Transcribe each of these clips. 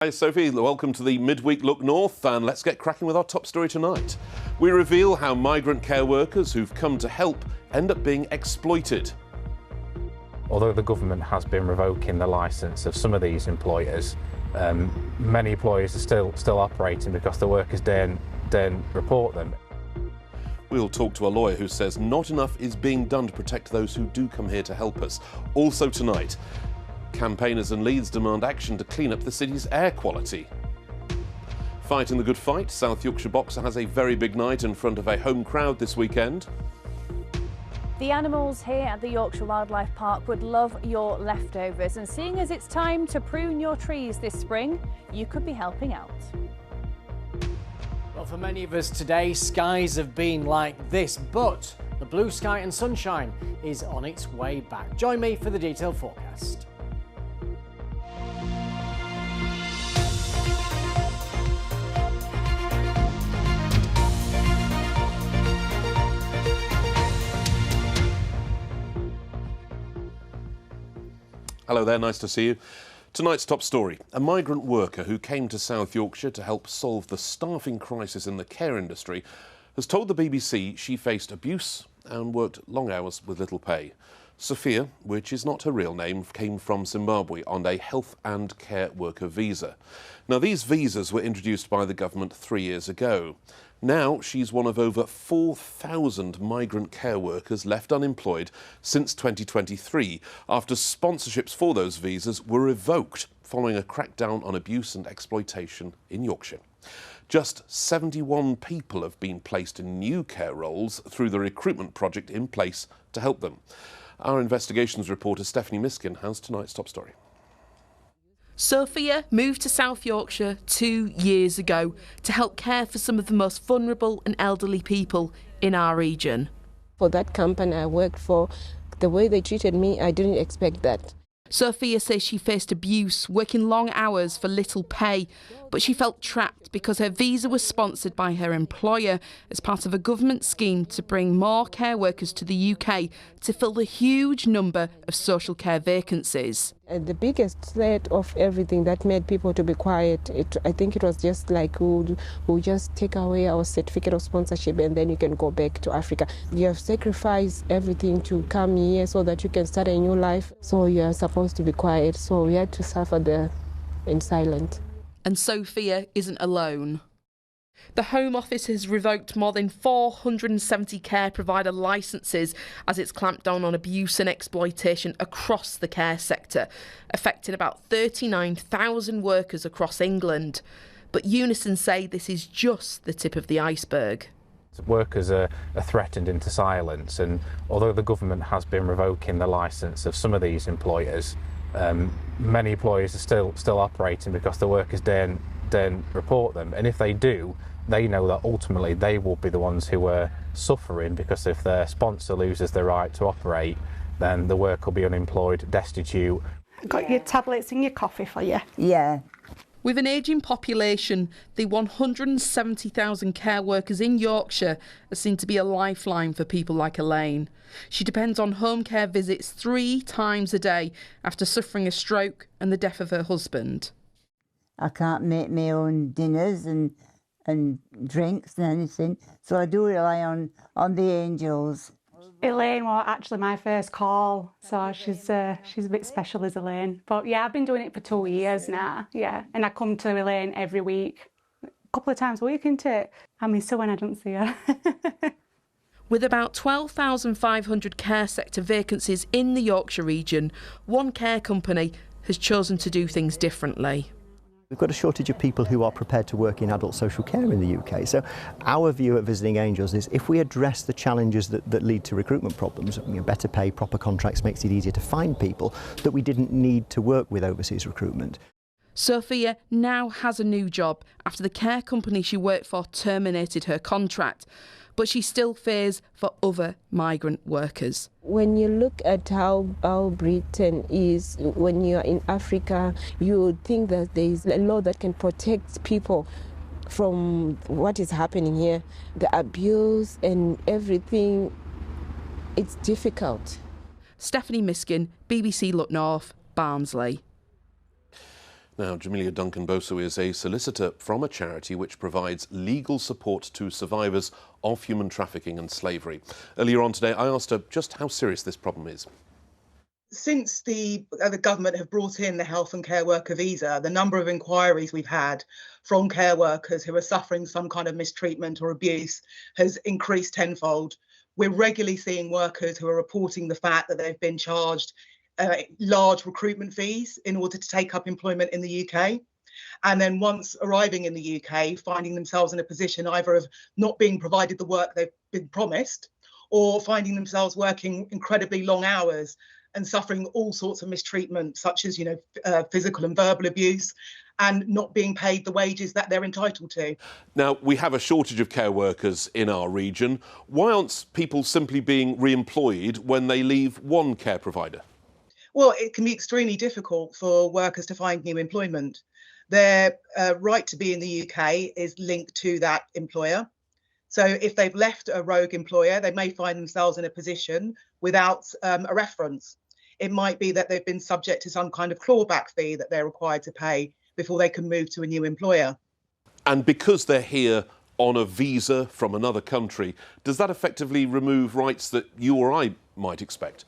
Hi Sophie, welcome to the Midweek Look North, and let's get cracking with our top story tonight. We reveal how migrant care workers who've come to help end up being exploited. Although the government has been revoking the licence of some of these employers, many employers are still operating because the workers don't report them. We'll talk to a lawyer who says not enough is being done to protect those who do come here to help us. Also tonight, campaigners in Leeds demand action to clean up the city's air quality. Fighting the good fight, South Yorkshire boxer has a very big night in front of a home crowd this weekend. The animals here at the Yorkshire Wildlife Park would love your leftovers, and seeing as it's time to prune your trees this spring, you could be helping out. Well, for many of us today, skies have been like this, but the blue sky and sunshine is on its way back. Join me for the detailed forecast. Hello there, nice to see you. Tonight's top story. A migrant worker who came to South Yorkshire to help solve the staffing crisis in the care industry has told the BBC she faced abuse and worked long hours with little pay. Sophia, which is not her real name, came from Zimbabwe on a health and care worker visa. Now, these visas were introduced by the government 3 years ago. Now she's one of over 4,000 migrant care workers left unemployed since 2023 after sponsorships for those visas were revoked following a crackdown on abuse and exploitation in Yorkshire. Just 71 people have been placed in new care roles through the recruitment project in place to help them. Our investigations reporter Stephanie Miskin has tonight's top story. Sophia moved to South Yorkshire 2 years ago to help care for some of the most vulnerable and elderly people in our region. For that company I worked for, the way they treated me, I didn't expect that. Sophia says she faced abuse, working long hours for little pay, but she felt trapped because her visa was sponsored by her employer as part of a government scheme to bring more care workers to the UK to fill the huge number of social care vacancies. The biggest threat of everything that made people to be quiet, I think it was just like, we'll just take away our certificate of sponsorship and then you can go back to Africa. You have sacrificed everything to come here so that you can start a new life. So you are supposed to be quiet. So we had to suffer there in silence. And Sophia isn't alone. The Home Office has revoked more than 470 care provider licences as it's clamped down on abuse and exploitation across the care sector, affecting about 39,000 workers across England. But Unison say this is just the tip of the iceberg. Workers are threatened into silence, and although the government has been revoking the licence of some of these employers, many employers are still operating because the workers don't report them, and if they do, they know that ultimately they will be the ones who are suffering, because if their sponsor loses the right to operate, then the worker will be unemployed, destitute. Got your tablets and your coffee for you. Yeah. With an ageing population, the 170,000 care workers in Yorkshire are seen to be a lifeline for people like Elaine. She depends on home care visits 3 times a day after suffering a stroke and the death of her husband. I can't make my own dinners and drinks and anything, so I do rely on the angels. Elaine was actually my first call, so she's a bit special as Elaine. But yeah, I've been doing it for 2 years now, yeah. And I come to Elaine every week, a couple of times a week, isn't it? I miss her when I don't see her. With about 12,500 care sector vacancies in the Yorkshire region, one care company has chosen to do things differently. We've got a shortage of people who are prepared to work in adult social care in the UK. So our view at Visiting Angels is if we address the challenges that lead to recruitment problems, better pay, proper contracts makes it easier to find people, that we didn't need to work with overseas recruitment. Sophia now has a new job after the care company she worked for terminated her contract, but she still fears for other migrant workers. When you look at how Britain is, when you're in Africa, you would think that there is a law that can protect people from what is happening here. The abuse and everything, it's difficult. Stephanie Miskin, BBC Look North, Barnsley. Now, Jamelia Duncan-Bosu is a solicitor from a charity which provides legal support to survivors of human trafficking and slavery. Earlier on today, I asked her just how serious this problem is. Since the government have brought in the health and care worker visa, the number of inquiries we've had from care workers who are suffering some kind of mistreatment or abuse has increased tenfold. We're regularly seeing workers who are reporting the fact that they've been charged large recruitment fees in order to take up employment in the UK. And then once arriving in the UK, finding themselves in a position either of not being provided the work they've been promised, or finding themselves working incredibly long hours and suffering all sorts of mistreatment, such as, physical and verbal abuse, and not being paid the wages that they're entitled to. Now, we have a shortage of care workers in our region. Why aren't people simply being re-employed when they leave one care provider? Well, it can be extremely difficult for workers to find new employment. Their right to be in the UK is linked to that employer. So if they've left a rogue employer, they may find themselves in a position without a reference. It might be that they've been subject to some kind of clawback fee that they're required to pay before they can move to a new employer. And because they're here on a visa from another country, does that effectively remove rights that you or I might expect?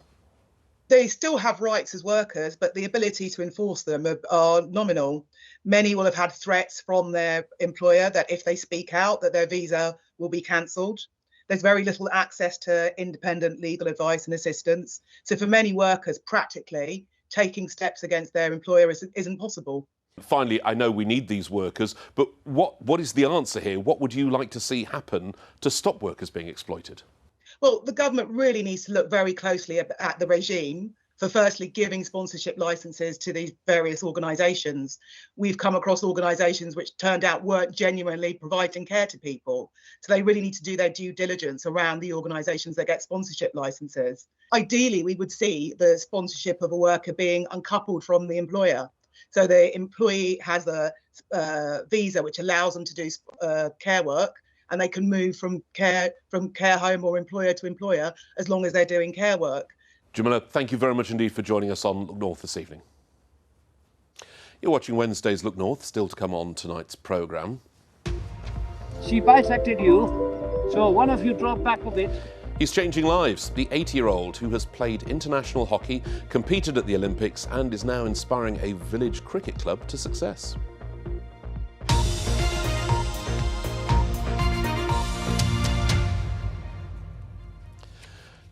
They still have rights as workers, but the ability to enforce them are nominal. Many will have had threats from their employer that if they speak out, that their visa will be cancelled. There's very little access to independent legal advice and assistance. So for many workers, practically, taking steps against their employer isn't possible. Finally, I know we need these workers, but what is the answer here? What would you like to see happen to stop workers being exploited? Well, the government really needs to look very closely at the regime for firstly giving sponsorship licences to these various organisations. We've come across organisations which turned out weren't genuinely providing care to people. So they really need to do their due diligence around the organisations that get sponsorship licences. Ideally, we would see the sponsorship of a worker being uncoupled from the employer. So the employee has a visa which allows them to do care work, and they can move from care home or employer to employer as long as they're doing care work. Jamila, thank you very much indeed for joining us on Look North this evening. You're watching Wednesday's Look North, still to come on tonight's programme. She bisected you, so one of you drop back a bit. He's changing lives. The 80-year-old who has played international hockey, competed at the Olympics and is now inspiring a village cricket club to success.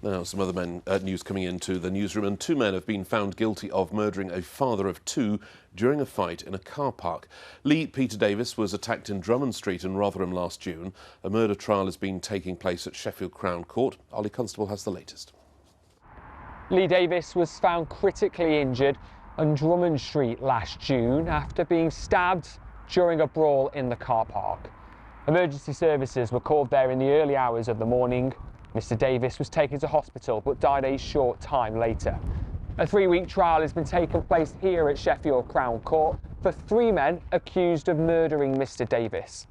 Now, some other news coming into the newsroom, and two men have been found guilty of murdering a father of two during a fight in a car park. Lee Peter Davis was attacked in Drummond Street in Rotherham last June. A murder trial has been taking place at Sheffield Crown Court. Ollie Constable has the latest. Lee Davis was found critically injured on Drummond Street last June after being stabbed during a brawl in the car park. Emergency services were called there in the early hours of the morning. Mr Davis was taken to hospital but died a short time later. A 3-week trial has been taking place here at Sheffield Crown Court for 3 men accused of murdering Mr Davis.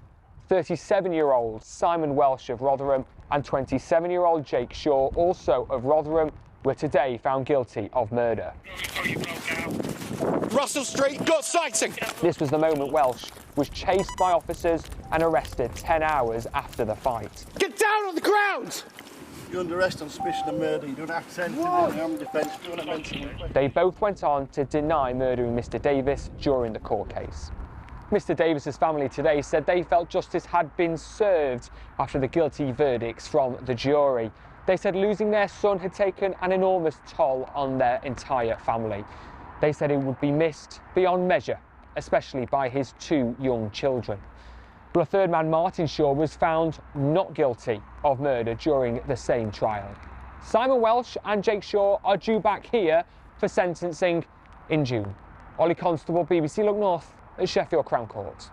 37-year-old Simon Welsh of Rotherham and 27-year-old Jake Shaw, also of Rotherham, were today found guilty of murder. Russell Street, got sighting! This was the moment Welsh was chased by officers and arrested 10 hours after the fight. Get down on the ground! You're under arrest on suspicion of murder. You don't have to say anything in the armed defence. You don't mention it. They both went on to deny murdering Mr Davis during the court case. Mr Davis's family today said they felt justice had been served after the guilty verdicts from the jury. They said losing their son had taken an enormous toll on their entire family. They said it would be missed beyond measure, especially by his 2 young children. Well, a third man, Martin Shaw, was found not guilty of murder during the same trial. Simon Welsh and Jake Shaw are due back here for sentencing in June. Ollie Constable, BBC Look North at Sheffield Crown Court.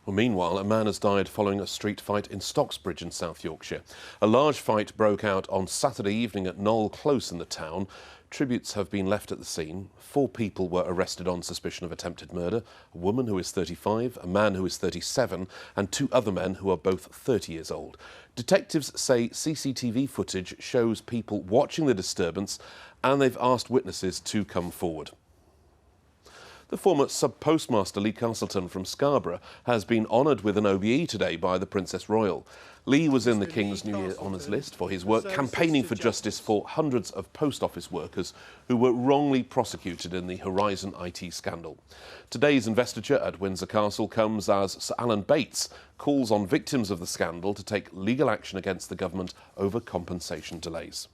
Well, meanwhile, a man has died following a street fight in Stocksbridge in South Yorkshire. A large fight broke out on Saturday evening at Knoll Close in the town. Tributes have been left at the scene. 4 people were arrested on suspicion of attempted murder. A woman who is 35, a man who is 37, and 2 other men who are both 30 years old. Detectives say CCTV footage shows people watching the disturbance, and they've asked witnesses to come forward. The former sub-postmaster Lee Castleton from Scarborough has been honoured with an OBE today by the Princess Royal. Lee was in the King's New Year Honours list for his work campaigning for justice for hundreds of post office workers who were wrongly prosecuted in the Horizon IT scandal. Today's investiture at Windsor Castle comes as Sir Alan Bates calls on victims of the scandal to take legal action against the government over compensation delays.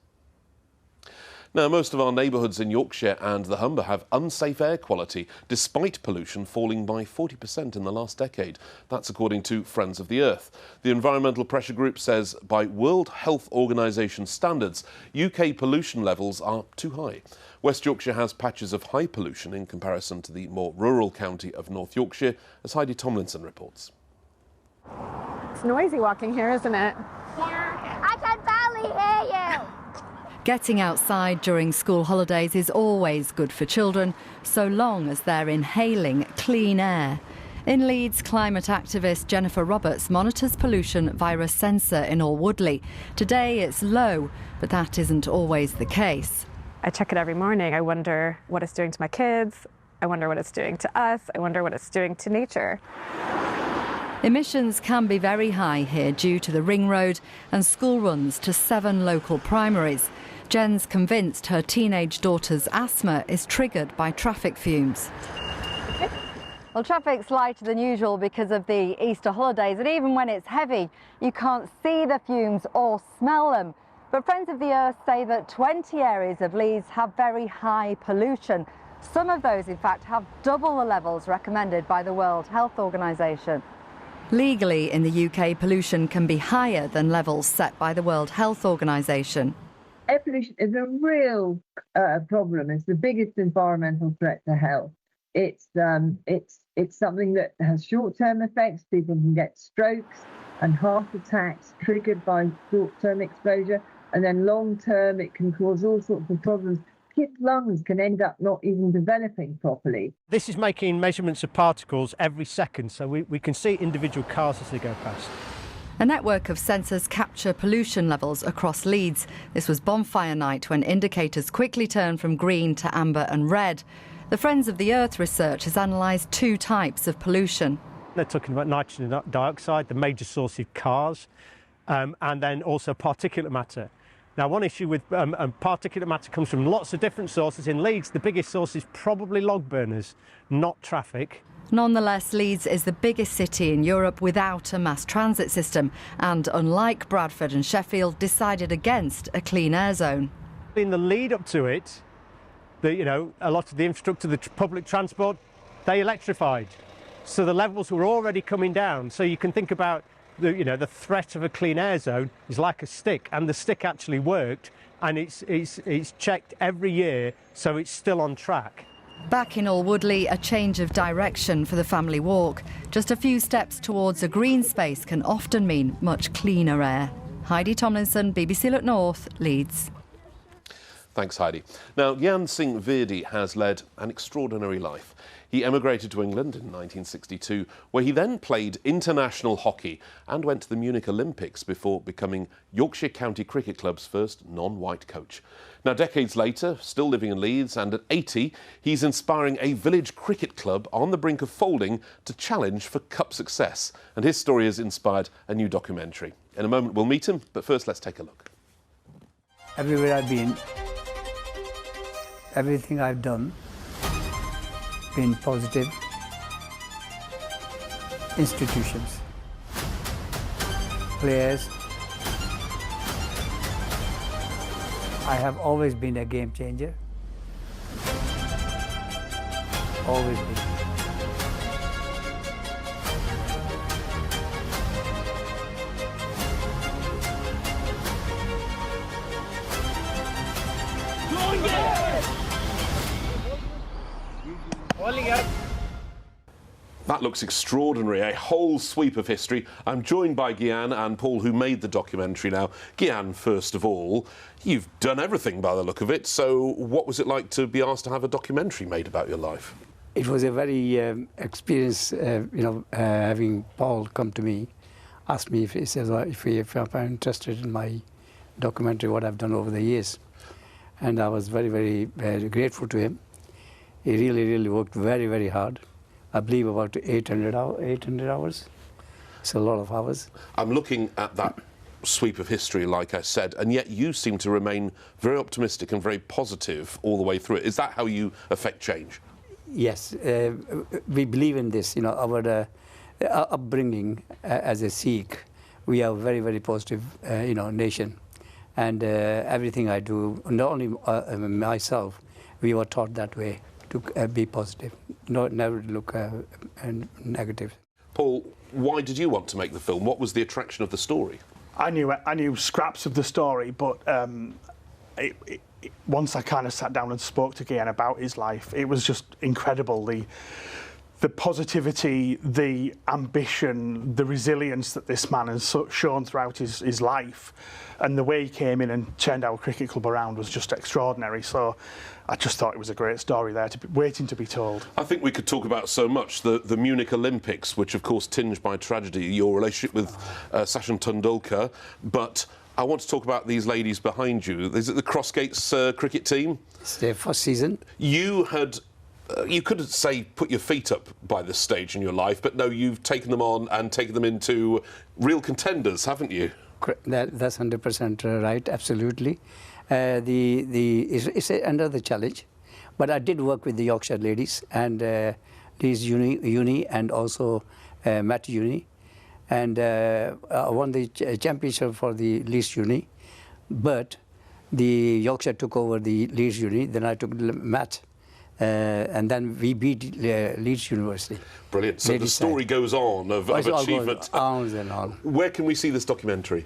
Now, most of our neighbourhoods in Yorkshire and the Humber have unsafe air quality, despite pollution falling by 40% in the last decade. That's according to Friends of the Earth. The Environmental Pressure Group says by World Health Organisation standards, UK pollution levels are too high. West Yorkshire has patches of high pollution in comparison to the more rural county of North Yorkshire, as Heidi Tomlinson reports. It's noisy walking here, isn't it? Yeah, I can barely hear you. Getting outside during school holidays is always good for children, so long as they're inhaling clean air. In Leeds, climate activist Jennifer Roberts monitors pollution via a sensor in Alwoodley. Today it's low, but that isn't always the case. I check it every morning. I wonder what it's doing to my kids. I wonder what it's doing to us. I wonder what it's doing to nature. Emissions can be very high here due to the ring road and school runs to 7 local primaries. Jen's convinced her teenage daughter's asthma is triggered by traffic fumes. Well, traffic's lighter than usual because of the Easter holidays, and even when it's heavy, you can't see the fumes or smell them. But Friends of the Earth say that 20 areas of Leeds have very high pollution. Some of those, in fact, have double the levels recommended by the World Health Organisation. Legally, in the UK, pollution can be higher than levels set by the World Health Organisation. Air pollution is a real problem. It's the biggest environmental threat to health. It's something that has short-term effects. People can get strokes and heart attacks triggered by short-term exposure, and then long-term it can cause all sorts of problems. Kids' lungs can end up not even developing properly. This is making measurements of particles every second, so we can see individual cars as they go past. A network of sensors capture pollution levels across Leeds. This was bonfire night when indicators quickly turned from green to amber and red. The Friends of the Earth research has analysed 2 types of pollution. They're talking about nitrogen dioxide, the major source of cars, and then also particulate matter. Now, one issue with particulate matter comes from lots of different sources. In Leeds, the biggest source is probably log burners, not traffic. Nonetheless, Leeds is the biggest city in Europe without a mass transit system and, unlike Bradford and Sheffield, decided against a clean air zone. In the lead up to it, a lot of the infrastructure, the public transport, they electrified. So the levels were already coming down. So you can think about the threat of a clean air zone is like a stick, and the stick actually worked, and it's checked every year, so it's still on track. Back in Alwoodley, a change of direction for the family walk. Just a few steps towards a green space can often mean much cleaner air. Heidi Tomlinson, BBC Look North, Leeds. Thanks, Heidi. Now, Gyan Singh Virdi has led an extraordinary life. He emigrated to England in 1962, where he then played international hockey and went to the Munich Olympics before becoming Yorkshire County Cricket Club's first non-white coach. Now, decades later, still living in Leeds, and at 80, he's inspiring a village cricket club on the brink of folding to challenge for cup success. And his story has inspired a new documentary. In a moment, we'll meet him, but first, let's take a look. Everywhere I've been, everything I've done, been positive. Institutions, players. I have always been a game changer. Always been. That looks extraordinary, a whole sweep of history. I'm joined by Gyan and Paul, who made the documentary. Now, Gyan, first of all, you've done everything by the look of it, so what was it like to be asked to have a documentary made about your life? It was a very experience, having Paul come to me, ask me if I'm interested in my documentary, what I've done over the years. And I was very, very, very grateful to him. He really worked very hard. I believe about 800 hours. It's a lot of hours. I'm looking at that sweep of history, like I said, and yet you seem to remain very optimistic and very positive all the way through it. Is that how you affect change? Yes, we believe in this. You know, our upbringing as a Sikh, we are a very positive, you know, nation, and everything I do, not only myself, we were taught that way to be positive, never look negative. Paul, why did you want to make the film? What was the attraction of the story? I knew scraps of the story, but once I kind of sat down and spoke to Gian about his life, it was just incredible. The positivity, the ambition, the resilience that this man has shown throughout his life, and the way he came in and turned our cricket club around was just extraordinary. So I just thought it was a great story there, waiting to be told. I think we could talk about so much. The Munich Olympics, which of course tinged by tragedy, your relationship with Sachin Tendulkar, but I want to talk about these ladies behind you. Is it the Crossgates cricket team? It's their first season. You had... you could say put your feet up by this stage in your life, but no, you've taken them on and taken them into real contenders, haven't you? That's 100% right, absolutely. It's another challenge, but I did work with the Yorkshire ladies and Leeds Uni and also Met Uni, and I won the championship for the Leeds Uni, but the Yorkshire took over the Leeds Uni, then I took Met. And then we beat Leeds University. Brilliant. So the story goes on of achievement. On and on. Where can we see this documentary?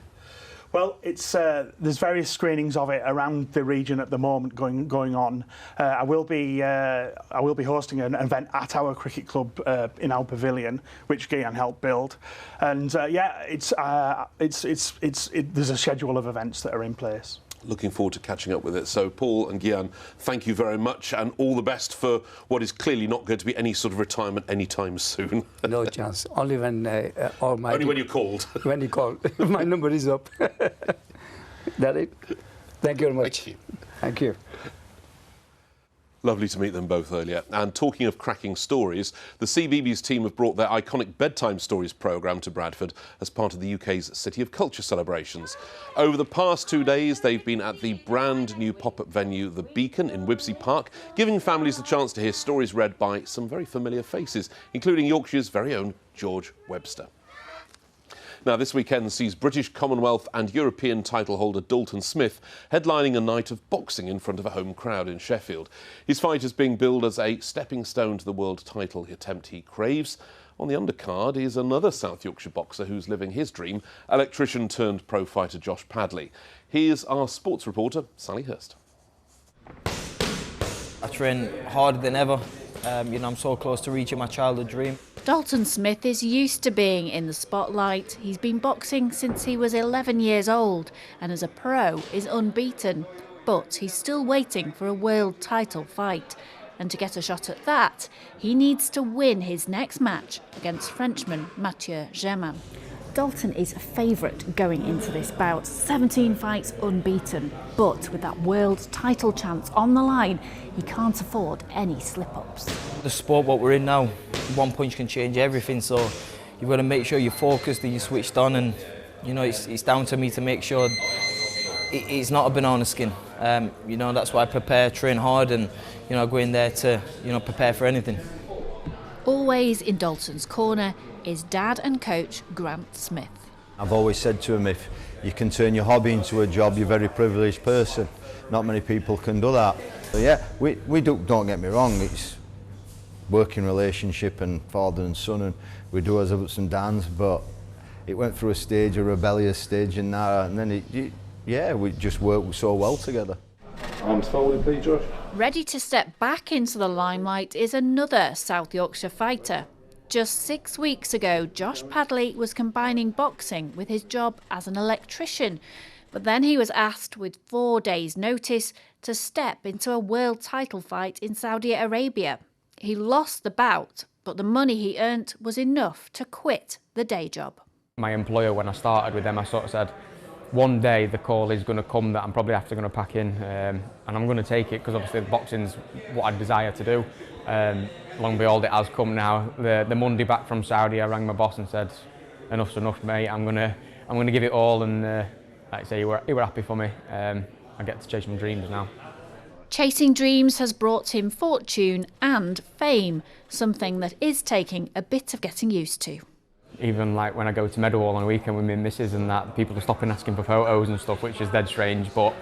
Well, it's there's various screenings of it around the region at the moment going on. I will be hosting an event at our cricket club in our pavilion, which Gian helped build, and yeah, there's a schedule of events that are in place. Looking forward to catching up with it. So, Paul and Gian, thank you very much, and all the best for what is clearly not going to be any sort of retirement anytime soon. No chance. Only when only when you're called. When you call, my number is up. That it. Thank you very much. Thank you. Thank you. Lovely to meet them both earlier. And talking of cracking stories, the CBeebies team have brought their iconic Bedtime Stories programme to Bradford as part of the UK's City of Culture celebrations. Over the past 2 days, they've been at the brand new pop-up venue, The Beacon in Wibsey Park, giving families the chance to hear stories read by some very familiar faces, including Yorkshire's very own George Webster. Now, this weekend sees British, Commonwealth and European title holder Dalton Smith headlining a night of boxing in front of a home crowd in Sheffield. His fight is being billed as a stepping stone to the world title attempt he craves. On the undercard is another South Yorkshire boxer who's living his dream, electrician turned pro fighter Josh Padley. Here's our sports reporter, Sally Hurst. I train harder than ever. I'm so close to reaching my childhood dream. Dalton Smith is used to being in the spotlight. He's been boxing since he was 11 years old and as a pro is unbeaten. But he's still waiting for a world title fight. And to get a shot at that, he needs to win his next match against Frenchman Mathieu Germain. Dalton is a favourite going into this bout, 17 fights unbeaten. But with that world title chance on the line, he can't afford any slip-ups. The sport what we're in now, one punch can change everything, so you've got to make sure you're focused and you're switched on, and it's down to me to make sure it's not a banana skin. That's why I prepare, train hard, and go in there to prepare for anything. Always in Dalton's corner is dad and coach Grant Smith. I've always said to him, if you can turn your hobby into a job, you're a very privileged person. Not many people can do that. So yeah, we don't get me wrong, it's working relationship and father and son, and we do our ups and downs, but it went through a stage, a rebellious stage, and then we just worked so well together. Arms folded, please, Josh. Ready to step back into the limelight is another South Yorkshire fighter. Just 6 weeks ago, Josh Padley was combining boxing with his job as an electrician. But then he was asked with 4 days' notice to step into a world title fight in Saudi Arabia. He lost the bout, but the money he earned was enough to quit the day job. My employer, when I started with them, I sort of said, one day the call is going to come that I'm probably after going to pack in, and I'm going to take it because obviously boxing's what I desire to do. Long behold, it has come now. The Monday back from Saudi, I rang my boss and said, enough's enough, mate. I'm gonna give it all, and like I say, he were happy for me. I get to chase my dreams now. Chasing dreams has brought him fortune and fame, something that is taking a bit of getting used to. Even like when I go to Meadowhall on a weekend with my missus and that, people are stopping asking for photos and stuff, which is dead strange. But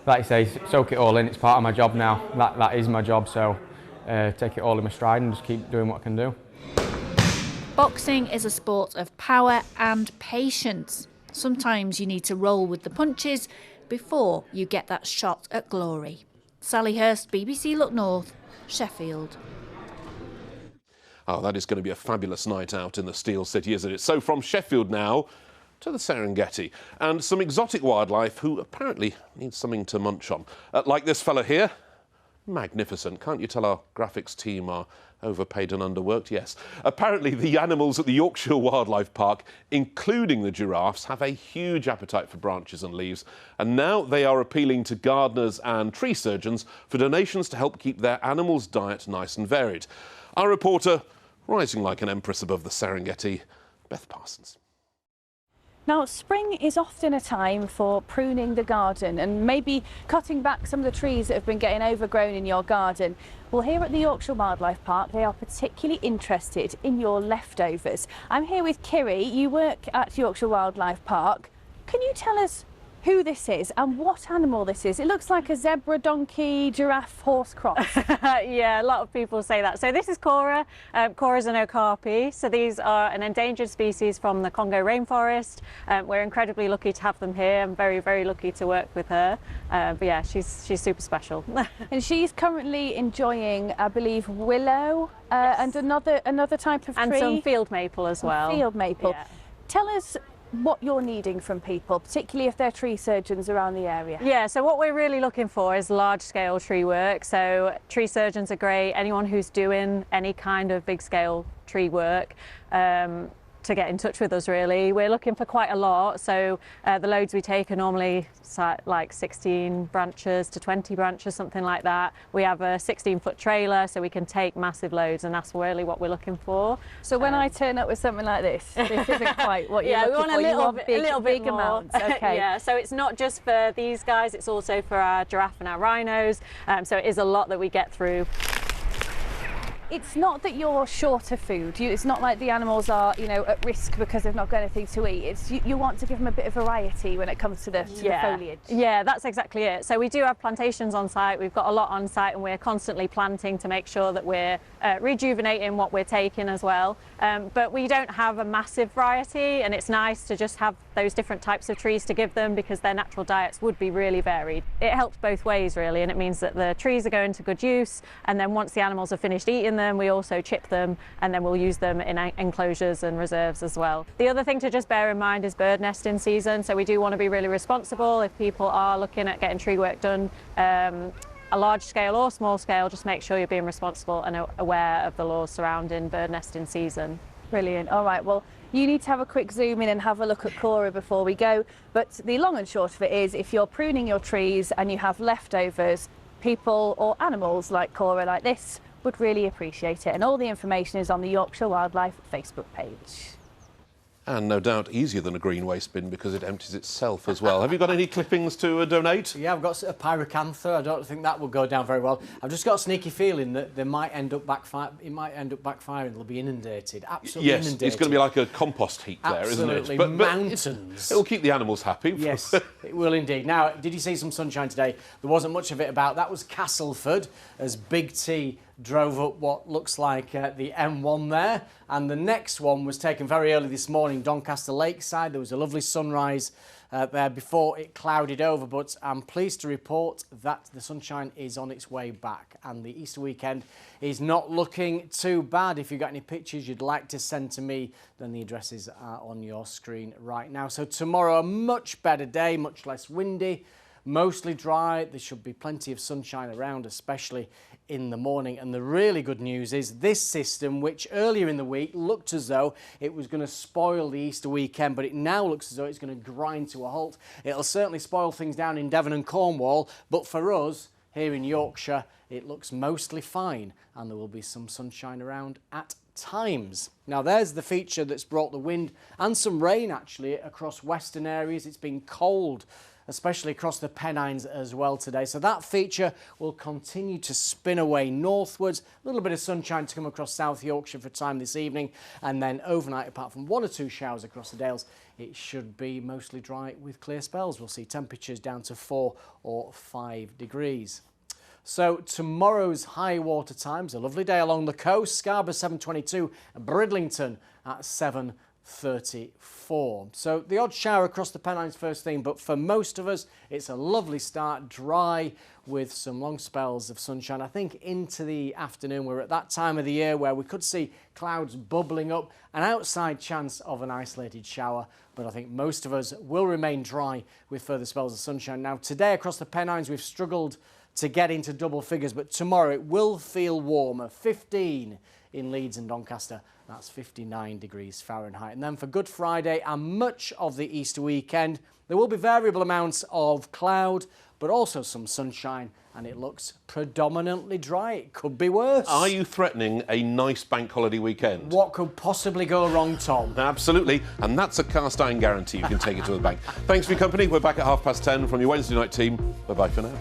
like I say, soak it all in. It's part of my job now. That is my job. So take it all in my stride and just keep doing what I can do. Boxing is a sport of power and patience. Sometimes you need to roll with the punches before you get that shot at glory. Sally Hurst, BBC Look North, Sheffield. Oh, that is going to be a fabulous night out in the Steel City, isn't it? So from Sheffield now to the Serengeti, and some exotic wildlife who apparently needs something to munch on. Like this fella here. Magnificent. Can't you tell our graphics team are overpaid and underworked? Yes. Apparently the animals at the Yorkshire Wildlife Park, including the giraffes, have a huge appetite for branches and leaves, and now they are appealing to gardeners and tree surgeons for donations to help keep their animals' diet nice and varied. Our reporter, rising like an empress above the Serengeti, Beth Parsons. Now, spring is often a time for pruning the garden and maybe cutting back some of the trees that have been getting overgrown in your garden. Well, here at the Yorkshire Wildlife Park, they are particularly interested in your leftovers. I'm here with Kiri. You work at Yorkshire Wildlife Park. Can you tell us who this is and what animal this is? It looks like a zebra, donkey, giraffe, horse cross. Yeah, a lot of people say that. So this is Cora. Cora's an okapi. So these are an endangered species from the Congo rainforest. We're incredibly lucky to have them here. I'm very, very lucky to work with her. But yeah, she's super special. And she's currently enjoying, I believe, willow Yes. and another type of tree. And some field maple as well. Field maple. Yeah. Tell us what you're needing from people, particularly if they're tree surgeons around the area. Yeah, so what we're really looking for is large-scale tree work. So tree surgeons are great, anyone who's doing any kind of big-scale tree work, to get in touch with us really. We're looking for quite a lot, so the loads we take are normally like 16 branches to 20 branches, something like that. We have a 16-foot trailer, so we can take massive loads, and that's really what we're looking for. So when I turn up with something like this isn't quite what you're yeah, looking for. We You want want a little bit big more. amounts. Okay. Yeah, so it's not just for these guys, it's also for our giraffe and our rhinos, so it is a lot that we get through. It's not that you're short of food. It's not like the animals are, at risk because they've not got anything to eat. It's you want to give them a bit of variety when it comes to the foliage. Yeah, that's exactly it. So we do have plantations on site. We've got a lot on site, and we're constantly planting to make sure that we're rejuvenating what we're taking as well. But we don't have a massive variety, and it's nice to just have those different types of trees to give them because their natural diets would be really varied. It helps both ways really, and it means that the trees are going to good use, and then once the animals are finished eating them, we also chip them, and then we'll use them in enclosures and reserves as well. The other thing to just bear in mind is bird nesting season, so we do want to be really responsible if people are looking at getting tree work done, a large scale or small scale. Just make sure you're being responsible and aware of the laws surrounding bird nesting season. Brilliant. All right, well, you need to have a quick zoom in and have a look at Cora before we go, but the long and short of it is, if you're pruning your trees and you have leftovers, people or animals like Cora, like this, would really appreciate it. And all the information is on the Yorkshire Wildlife Facebook page. And no doubt easier than a green waste bin because it empties itself as well. Have you got any clippings to donate? Yeah, I've got a pyracantha. I don't think that will go down very well. I've just got a sneaky feeling that they might end up backfiring. It might end up backfiring. They'll be inundated. Absolutely inundated. Yes, it's going to be like a compost heap there, Absolutely. isn't it? But mountains. It'll keep the animals happy. Yes, it will indeed. Now, did you see some sunshine today? There wasn't much of it about. That was Castleford, as Big T drove up what looks like the M1 there, and the next one was taken very early this morning, Doncaster Lakeside. There was a lovely sunrise there before it clouded over, but I'm pleased to report that the sunshine is on its way back, and the Easter weekend is not looking too bad. If you've got any pictures you'd like to send to me, then the addresses are on your screen right now. So tomorrow, a much better day, much less windy, mostly dry. There should be plenty of sunshine around, especially in the morning. And the really good news is this system, which earlier in the week looked as though it was going to spoil the Easter weekend, but it now looks as though it's going to grind to a halt. It'll certainly spoil things down in Devon and Cornwall, but for us here in Yorkshire, it looks mostly fine and there will be some sunshine around at times. Now there's the feature that's brought the wind and some rain actually across western areas. It's been cold, especially across the Pennines as well today. So that feature will continue to spin away northwards. A little bit of sunshine to come across South Yorkshire for time this evening, and then overnight, apart from 1 or 2 showers across the Dales, it should be mostly dry with clear spells. We'll see temperatures down to 4 or 5 degrees. So tomorrow's high water times, a lovely day along the coast. Scarborough 7:22 and Bridlington at 7:34. So the odd shower across the Pennines first thing, but for most of us, it's a lovely start, dry with some long spells of sunshine. I think into the afternoon, we're at that time of the year where we could see clouds bubbling up, an outside chance of an isolated shower, but I think most of us will remain dry with further spells of sunshine. Now today across the Pennines, we've struggled to get into double figures, but tomorrow it will feel warmer. 15 in Leeds and Doncaster. That's 59 degrees Fahrenheit. And then for Good Friday and much of the Easter weekend, there will be variable amounts of cloud, but also some sunshine, and it looks predominantly dry. It could be worse. Are you threatening a nice bank holiday weekend? What could possibly go wrong, Tom? Absolutely, and that's a cast iron guarantee. You can take it to the bank. Thanks for your company. We're back at 10:30 from your Wednesday night team. Bye-bye for now.